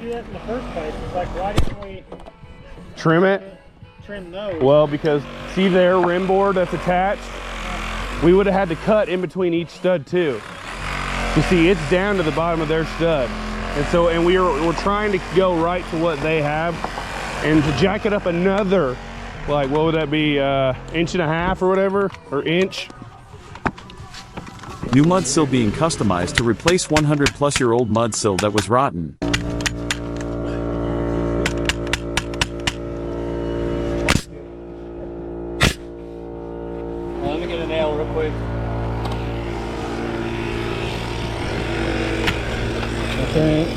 do that in the first place? It's like, why didn't we trim it? Trim those? Well, because see there, rim board that's attached? We would have had to cut in between each stud too. You see, it's down to the bottom of their stud. And so, and we're trying to go right to what they have. And to jack it up another, like, what would that be, inch and a half or whatever, or inch? New mud sill being customized to replace 100-plus-year-old mud sill that was rotten. Let me get a nail real quick. Okay.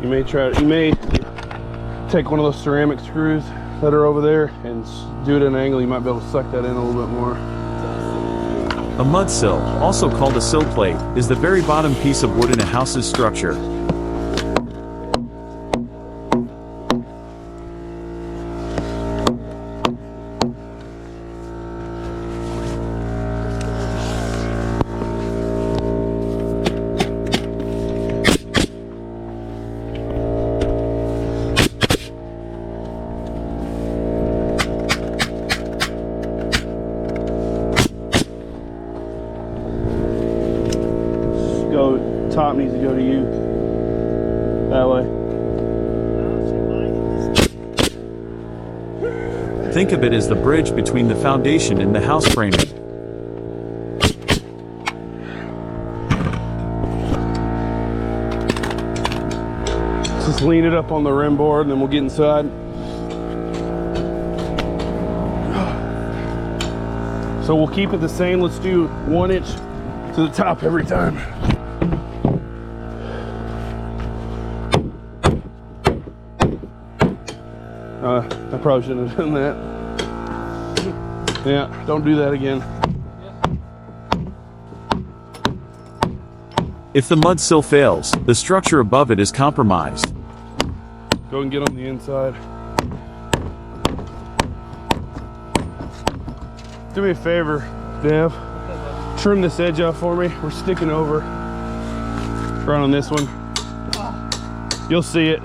You may take one of those ceramic screws that are over there and do it at an angle. You might be able to suck that in a little bit more. A mud sill, also called a sill plate, is the very bottom piece of wood in a house's structure. Top needs to go to you that way. Think of it as the bridge between the foundation and the house framing. Just lean it up on the rim board and then we'll get inside. So we'll keep it the same. Let's do 1 inch to the top every time. I probably shouldn't have done that. Yeah, don't do that again. If the mud sill fails, the structure above it is compromised. Go and get on the inside. Do me a favor, Dev. Trim this edge off for me. We're sticking over right on this one. You'll see it.